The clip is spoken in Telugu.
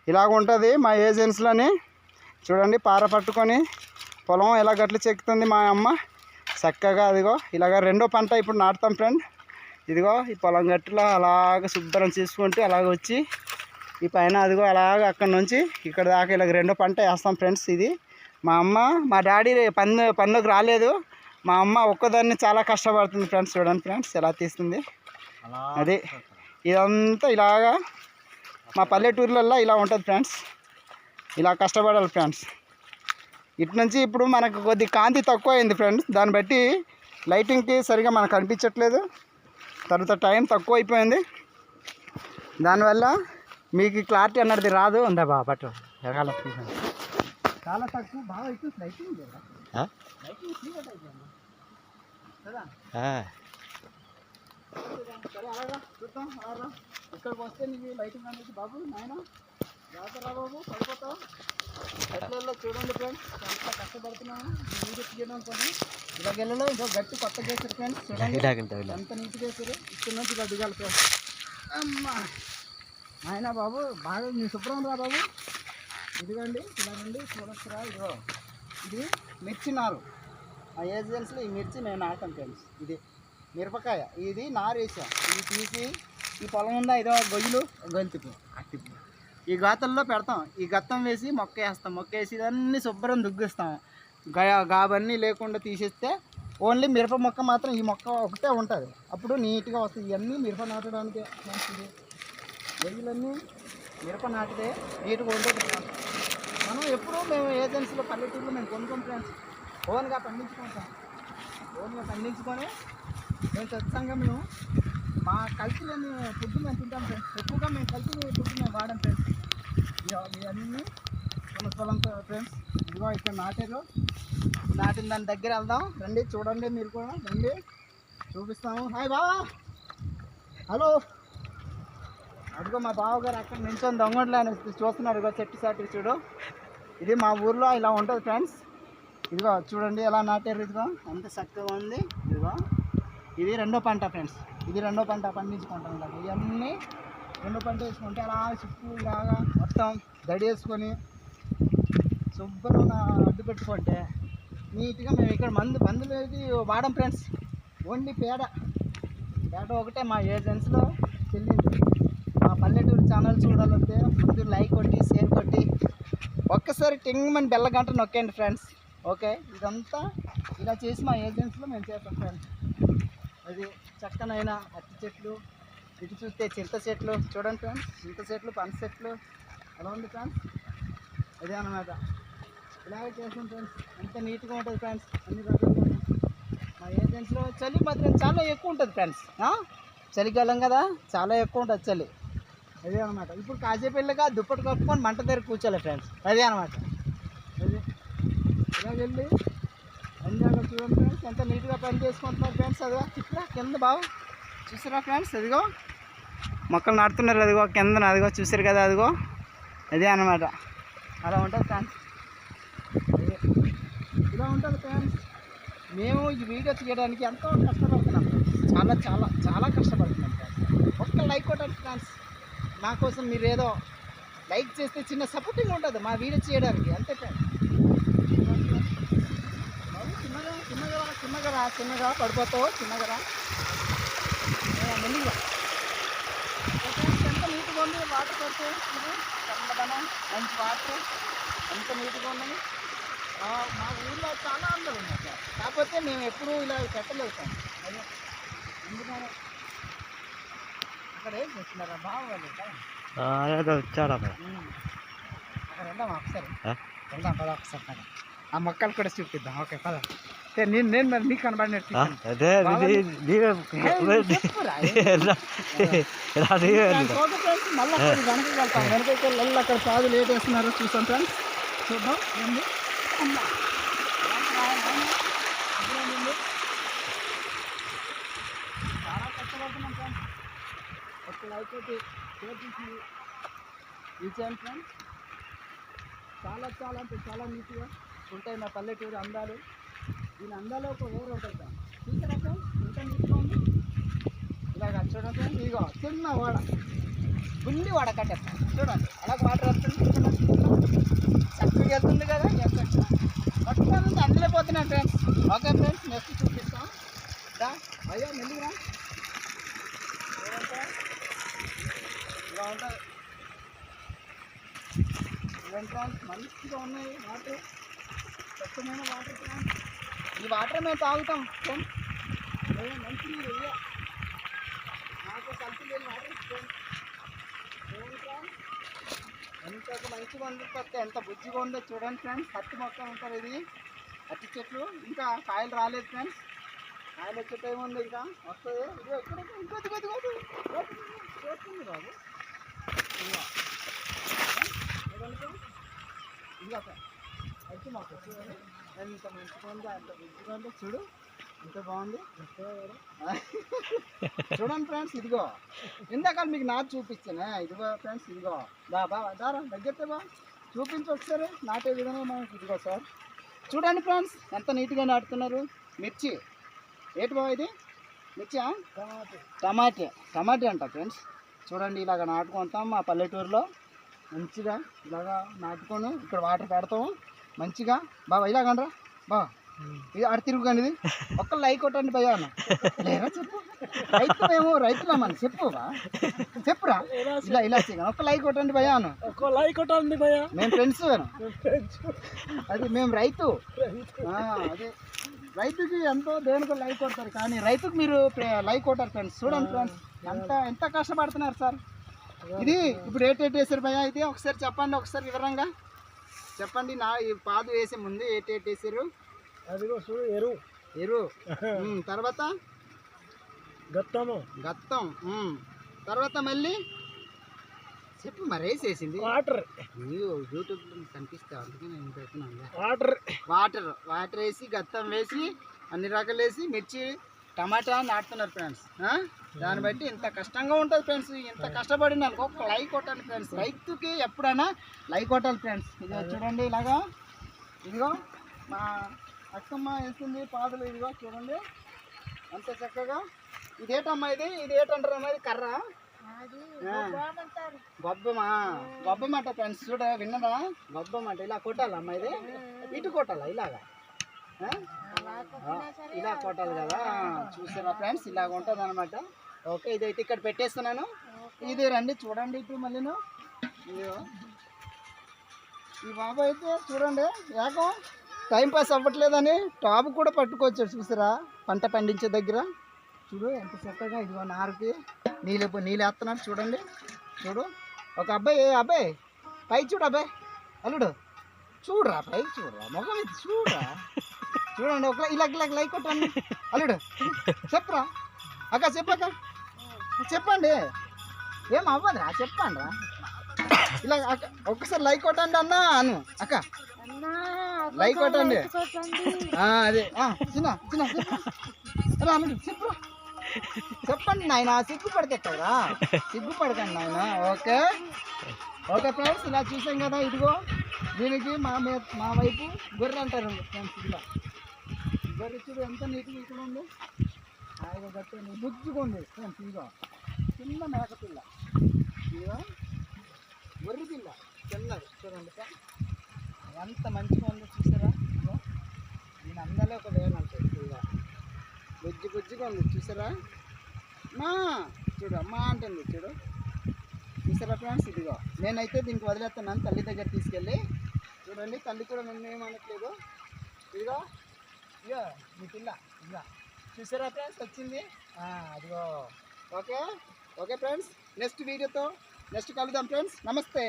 ఇలాగ ఉంటుంది మా ఏజెన్సీలోని. చూడండి పార పట్టుకొని పొలం ఎలా గట్లు చెక్కుతుంది మా అమ్మ చక్కగా. అదిగో ఇలాగ రెండో పంట ఇప్పుడు నాటుతాం ఫ్రెండ్. ఇదిగో ఈ పొలం గట్టులో అలాగ శుభ్రం చేసుకుంటూ అలాగ వచ్చి ఈ పైన అదిగో అలాగ అక్కడ నుంచి ఇక్కడ దాకా ఇలాగ రెండో పంట వేస్తాం ఫ్రెండ్స్. ఇది మా అమ్మ, మా డాడీ పనులకు రాలేదు. మా అమ్మ ఒక్కదాన్ని చాలా కష్టపడుతుంది ఫ్రెండ్స్. చూడండి ఫ్రెండ్స్ ఎలా తీస్తుంది. అది ఇదంతా ఇలాగా మా పల్లెటూర్లలో ఇలా ఉంటుంది ఫ్రెండ్స్. ఇలా కష్టపడాలి ఫ్రెండ్స్. ఇటు నుంచి ఇప్పుడు మనకు కొద్ది కాంతి తక్కువ అయింది ఫ్రెండ్స్. దాన్ని బట్టి లైటింగ్కి సరిగా మనకు కనిపించట్లేదు. తర్వాత టైం తక్కువ అయిపోయింది. దానివల్ల మీకు క్లారిటీ అన్నది రాదు. ఉందా బాగా పట్టు చాలా తక్కువ బాగా అవుతుంది లైటింగ్ సరే అలాగా చూద్దాం. అలాగా ఇక్కడికి వస్తే నీకు లైటింగ్ అనేది బాబు నాయన జాతర బాబు పడిపోతావు. ఎట్లలో చూడండి ఫ్రెండ్స్ ఎంత కష్టపడుతున్నాము వీడియో తీయడం కోసం. ఇలా గెలలో ఇంకో గట్టి కొత్త చేశారు ఫ్రెండ్స్. చూడండి ఎంత నీట్గా చేశారు. ఇక్కడ నుంచి ఇలా దిగాలి ఫ్రెండ్స్. అమ్మా నాయన బాబు బాగా మీ శుభ్రం రా బాబు. ఇదిగండి ఇలా నుండి చూడొచ్చురా. ఇదిగో ఇది మిర్చి నారు. మా ఏజెన్సీలో ఈ మిర్చి నేను నాటాను ఫ్రెండ్స్. ఇది మిరపకాయ, ఇది నారు వేసాం. ఇది తీసి ఈ పొలం ఉందా ఇదో గొయ్యలు గొంతుకు అట్టిపు ఈ గాతల్లో పెడతాం. ఈ గత్తం వేసి మొక్క వేస్తాం. మొక్క వేసి ఇదన్నీ శుభ్రం దుగ్గిస్తాం. గాబన్నీ లేకుండా తీసేస్తే ఓన్లీ మిరప మొక్క మాత్రం ఈ మొక్క ఒకటే ఉంటుంది. అప్పుడు నీట్గా వస్తుంది. ఇవన్నీ మిరప నాటడానికి మంచిది. గొయ్యలన్నీ మిరప నాటితే నీట్గా ఉంటుంది ఫ్రెండ్స్. మనం ఎప్పుడూ మేము ఏజెన్సీలో పల్లెటూరులో మేము కొనుక్కోం ఫ్రెండ్స్. ఓన్గా పండించుకుంటాం. ఓన్గా పండించుకొని మేము ఖచ్చితంగా మేము మా కల్తీలని ఫుడ్ మేము తింటాం ఫ్రెండ్స్. ఎక్కువగా మేము కల్తీ ఫుడ్ మేము వాడాం ఫ్రెండ్స్. ఇవన్నీ పొలంతో ఫ్రెండ్స్. ఇదిగో ఇక్కడ నాటారు. నాటిన దాని దగ్గర వెళ్దాం రండి. చూడండి మీరు కూడా రండి చూపిస్తాము. హాయ్ బావా, హలో. అదిగో మా బావగారు అక్కడ నించొని దొంగట్లు అని చూస్తున్నారు. ఇదిగో చెట్టు సాటి చూడు. ఇది మా ఊర్లో ఇలా ఉంటుంది ఫ్రెండ్స్. ఇదిగో చూడండి ఎలా నాటారు. ఇదిగో ఎంత చక్కగా ఉంది. ఇదిగో ఇది రెండో పంట ఫ్రెండ్స్. ఇది రెండో పంట పండించుకుంటాం. ఇలాగ ఇవన్నీ రెండో పంట వేసుకుంటే అలా చుట్టూ ఇలాగా మొత్తం దడి వేసుకొని శుభ్రంగా అడ్డు పెట్టుకుంటే నీట్గా మేము ఇక్కడ మందులు ఏది వాడం ఫ్రెండ్స్. ఓన్లీ పేడ ఒకటే మా ఏజెన్సీలో చెల్లింది. మా పల్లెటూరు ఛానల్ చూడాలంటే ముందు లైక్ కొట్టి షేర్ కొట్టి ఒక్కసారి టింగ్మని బెల్ల గంట నొక్కండి ఫ్రెండ్స్. ఓకే, ఇదంతా ఇలా చేసి మా ఏజెన్సీలో మేము చేస్తాం ఫ్రెండ్స్. అది చక్కనైన అట్టి చెట్లు, ఇటు చూస్తే చింత చెట్లు చూడండి ఫ్రెండ్స్. చింత చెట్లు, పనస చెట్లు అలా ఉంది ఫ్రెండ్స్. అదే అన్నమాట. ఇలాగే చేస్తాం ఫ్రెండ్స్. ఎంత నీట్గా ఉంటుంది ఫ్రెండ్స్. అన్ని రకాలుగా మా ఏజెన్సీలో చలి మాత్రం చాలా ఎక్కువ ఉంటుంది ఫ్రెండ్స్. చలికాలం కదా చాలా ఎక్కువ ఉంటుంది చలి. అదే అనమాట. ఇప్పుడు కాసేపెళ్ళగా దుప్పటి కప్పుకొని మంట దగ్గర కూర్చోలే ఫ్రెండ్స్. అదే అనమాట. అదే ఇలా వెళ్ళి అన్నీ చూడండి ఫ్రెండ్స్ ఎంత నీట్గా పని చేసుకుంటున్నారు ఫ్రెండ్స్. అదిగో ఇక్కడ కింద బాగా చూసారా ఫ్రెండ్స్. అదిగో మొక్కలు నాటుతున్నారు. అదిగో కింద అదిగో చూసారు కదా. అదిగో అదే అనమాట. అలా ఉంటుంది ఫ్రెండ్స్. ఇలా ఉంటుంది ఫ్రెండ్స్. మేము ఈ వీడియో తీయడానికి ఎంతో కష్టపడుతున్నాం. చాలా చాలా చాలా కష్టపడుతున్నాం ఫ్రెండ్స్. ఒక్క లైక్ కొట్టండి ఫ్రెండ్స్. మా కోసం మీరు ఏదో లైక్ చేస్తే చిన్న సపోర్టింగ్ ఉంటుంది మా వీడియో చేయడానికి. అంతే ఫ్రెండ్స్. చిన్నగా పడిపోతావు. చిన్నగా మెల్లిగా ఎంత నీట్గా ఉంది. వాటర్ పడితే చల్లదనం మంచి వాటర్ ఎంత నీట్గా ఉన్నాయి. మా ఊళ్ళో చాలా అందరూ ఉన్నారు సార్. కాకపోతే మేము ఎప్పుడూ ఇలా పెట్టలేదు సార్. అదే ఎందుకని అక్కడ ఏం చేస్తున్నారా బాగోలేదు వచ్చాడు. అక్కడ వెళ్దాం ఒకసారి. వెళ్దాం పద ఒకసారి. ఆ మొక్కలు కూడా చూపిద్దాం. ఓకే పద. నేను మరి నీకు కనబడినట్టు మళ్ళీ వెనకకి వెళ్తాం. వెనకకి వెళ్ళి అక్కడ పాదు లేట్ వేస్తున్నారు చూసాం ఫ్రెండ్స్. చూద్దాం ఏంది. చాలా కష్టపడుతున్నాం ఫ్రెండ్స్. ఒక అయిపోతే ఇచ్చాను ఫ్రెండ్స్. చాలా చాలా అంటే చాలా నీట్గా ఉంటాయి మా పల్లెటూరు అందాలు. దీని అందాలో ఒక ఊరు ఉంటుంది. చూసారా ఫ్రెండ్స్ ఎంత నీట్గా ఉంది. ఇలాగ చూడండి. ఇదిగో చిన్న వాడ, గుండి వాడ కట్టేస్తాం చూడండి. అలాగ వాటర్ వస్తుంది. ఫ్రెండ్స్ మంచిగా ఉన్నాయి వాటర్, స్వచ్ఛమైన వాటర్ ఫ్రెండ్స్. ఈ వాటర్ మేము తాగుతాం ఫ్రెండ్స్. మంచి నీరు ఇయ్య, నాకు కలిసి లేని వాటర్ ఫ్రెండ్స్. ఎంత మంచిగా ఉంది, ఎంత బుజ్జిగా ఉందో చూడండి ఫ్రెండ్స్. అట్టి మొక్క ఉంటారు ఇది, అట్టి చెట్లు. ఇంకా కాయలు రాలేదు ఫ్రెండ్స్, కాయలు వచ్చే టైం ఉంది, ఇంకా వస్తుంది. ఇది ఎక్కడ ఇంకోటి బాబు ఇంకా అట్టి మొక్క చూడండి ఎంత మంచిగా ఉందో, ఎంత బుజ్జిగా ఉందో చూడు, ఎంత బాగుంది చూడండి ఫ్రెండ్స్. ఇదిగో ఇందాక మీకు నాటు చూపించాను, ఇదిగో ఫ్రెండ్స్. ఇదిగో బా దారా దగ్గర బా చూపించి ఒకసారి నాటే విధంగా మనకి. ఇదిగో సార్ చూడండి ఫ్రెండ్స్, ఎంత నీట్గా నాటుతున్నారు. మిర్చి ఏంటి బాబా ఇది? మిర్చి టమాటీ అంట ఫ్రెండ్స్. చూడండి ఇలాగ నాటుకుంటాం మా పల్లెటూరులో, మంచిగా ఇలాగా నాటుకొని ఇక్కడ వాటర్ పెడతాము మంచిగా. బాబా ఇలాగనరా బా, ఇది ఆడ తిరుగుగాని, ఇది ఒక్క లైక్ కొట్టండి భయ్యా అన్న. లేరా చెప్పు, రైతులమ్మని చెప్పురా, చెప్పురా. ఇలా చేయను, ఒక్క లైక్ కొట్టండి భయ్యా అన్న. ఒక్క లైక్ కొట్టండి భయ్యా, మేము ఫ్రెండ్స్. అది మేము రైతు, అదే రైతుకి ఎంతో దేనికి లైక్ కొడతారు, కానీ రైతుకు మీరు లైక్ కొట్టారు ఫ్రెండ్స్. చూడండి ఫ్రెండ్స్ ఎంత కష్టపడుతున్నారు సార్. ఇది ఇప్పుడు ఏటేటి వేసారు భయ్యా? ఇది ఒకసారి చెప్పండి, ఒకసారి వివరంగా చెప్పండి. ఈ పాదు వేసే ముందు ఏటేటి వేసారు? అదిగో చూడు, ఎరువు తర్వాత గత్తం, తర్వాత మళ్ళీ చెప్పు మరి వేసేసింది. వాటర్, యూట్యూబ్ కనిపిస్తా, అందుకే నేను పెడుతున్నాను. వాటర్ వేసి, గత్తం వేసి, అన్ని రకాలు వేసి మిర్చి టమాటా నాటుతున్నారు ఫ్రెండ్స్. దాన్ని బట్టి ఇంత కష్టంగా ఉంటుంది ఫ్రెండ్స్. ఇంత కష్టపడిన ఒక లైక్ కొట్టాలి ఫ్రెండ్స్. రైతుకి ఎప్పుడైనా లైక్ కొట్టాలి ఫ్రెండ్స్. ఇదిగో చూడండి ఇలాగా, ఇదిగో మా అక్కమ్మ వేస్తుంది పాదులు. ఇదిగో చూడండి అంత చక్కగా. ఇదేటమ్మా ఇది ఏటంటారు అమ్మా? ఇది కర్ర, గొబ్బమంట ఫ్రెండ్స్. చూడ విన్నదా? గొబ్బమంట. ఇలా కొట్టాలమ్మా, ఇది ఇటు కొట్టాలా, ఇలాగా ఇలా కొట్టాలి కదా. చూసారా ఫ్రెండ్స్, ఇలాగ ఉంటుంది అనమాట. ఓకే, ఇదైతే ఇక్కడ పెట్టేస్తున్నాను. ఇది రండి చూడండి ఇప్పుడు మళ్ళీను. ఈ బాబు అయితే చూడండి ఏకం టైంపాస్ అవ్వట్లేదని టాప్ కూడా పట్టుకొచ్చాడు. చూసారా పంట పండించే దగ్గర. చూడు ఎంత చక్కగా. ఇదిగో నారుకి నీళ్ళు వేస్తున్నాడు చూడండి. చూడు ఒక అబ్బాయి పై చూడు, అబ్బాయి అల్లుడు చూడరా, పై చూడరా, మొగం ఇది చూడరా. చూడండి ఒక ఇలా లైక్ కొట్టండి. అల్లుడు చెప్పరా అక్క, చెప్పక్క చెప్పండి, ఏం అవ్వదురా చెప్పండి రా. ఇలా అక్క ఒక్కసారి లైక్ కొట్టండి అను. అక్క లైక్ కొట్టండి. అదే చిన్న అల్లుడు చెప్పు, చెప్పండి నాయన. సిగ్గుపడితే కదా, సిగ్గుపడకండి నాయన. ఓకే ఫ్రెండ్స్, ఇలా చూసాం కదా. ఇదిగో దీనికి మా వైపు గొర్రె అంటారు ఫ్రెండ్స్. ఇలా గొర్రె చూడు ఎంత నీట్గా ఇక్కడ ఉంది, హాయిగా గట్టి బుజ్జిగా ఉంది ఫ్రెండ్స్. ఇదిగో చిన్న మేకపిల్ల, ఇదిగో గొర్రె పిల్ల చిన్నది చూడండి ఫ్రెండ్స్. ఎంత మంచిగా ఉందో చూసారా. దీని అందరిలో ఒక వేనంటారు. ఇదిగో బుజ్జిగా ఉంది చూసారా. చూడు అమ్మా అంటుంది చూడు, చూసారా ఫ్రెండ్స్. ఇదిగో నేనైతే దీనికి వదిలేస్తున్నాను తల్లి దగ్గర తీసుకెళ్ళి. చూడండి తల్లి కూడా నన్ను ఏమనట్లేదు. ఇదిగో మీ పిల్ల ఇదిగో చూసారా ఫ్రెండ్స్ వచ్చింది. అదిగో ఓకే ఫ్రెండ్స్, నెక్స్ట్ వీడియోతో నెక్స్ట్ కలుద్దాం ఫ్రెండ్స్. నమస్తే.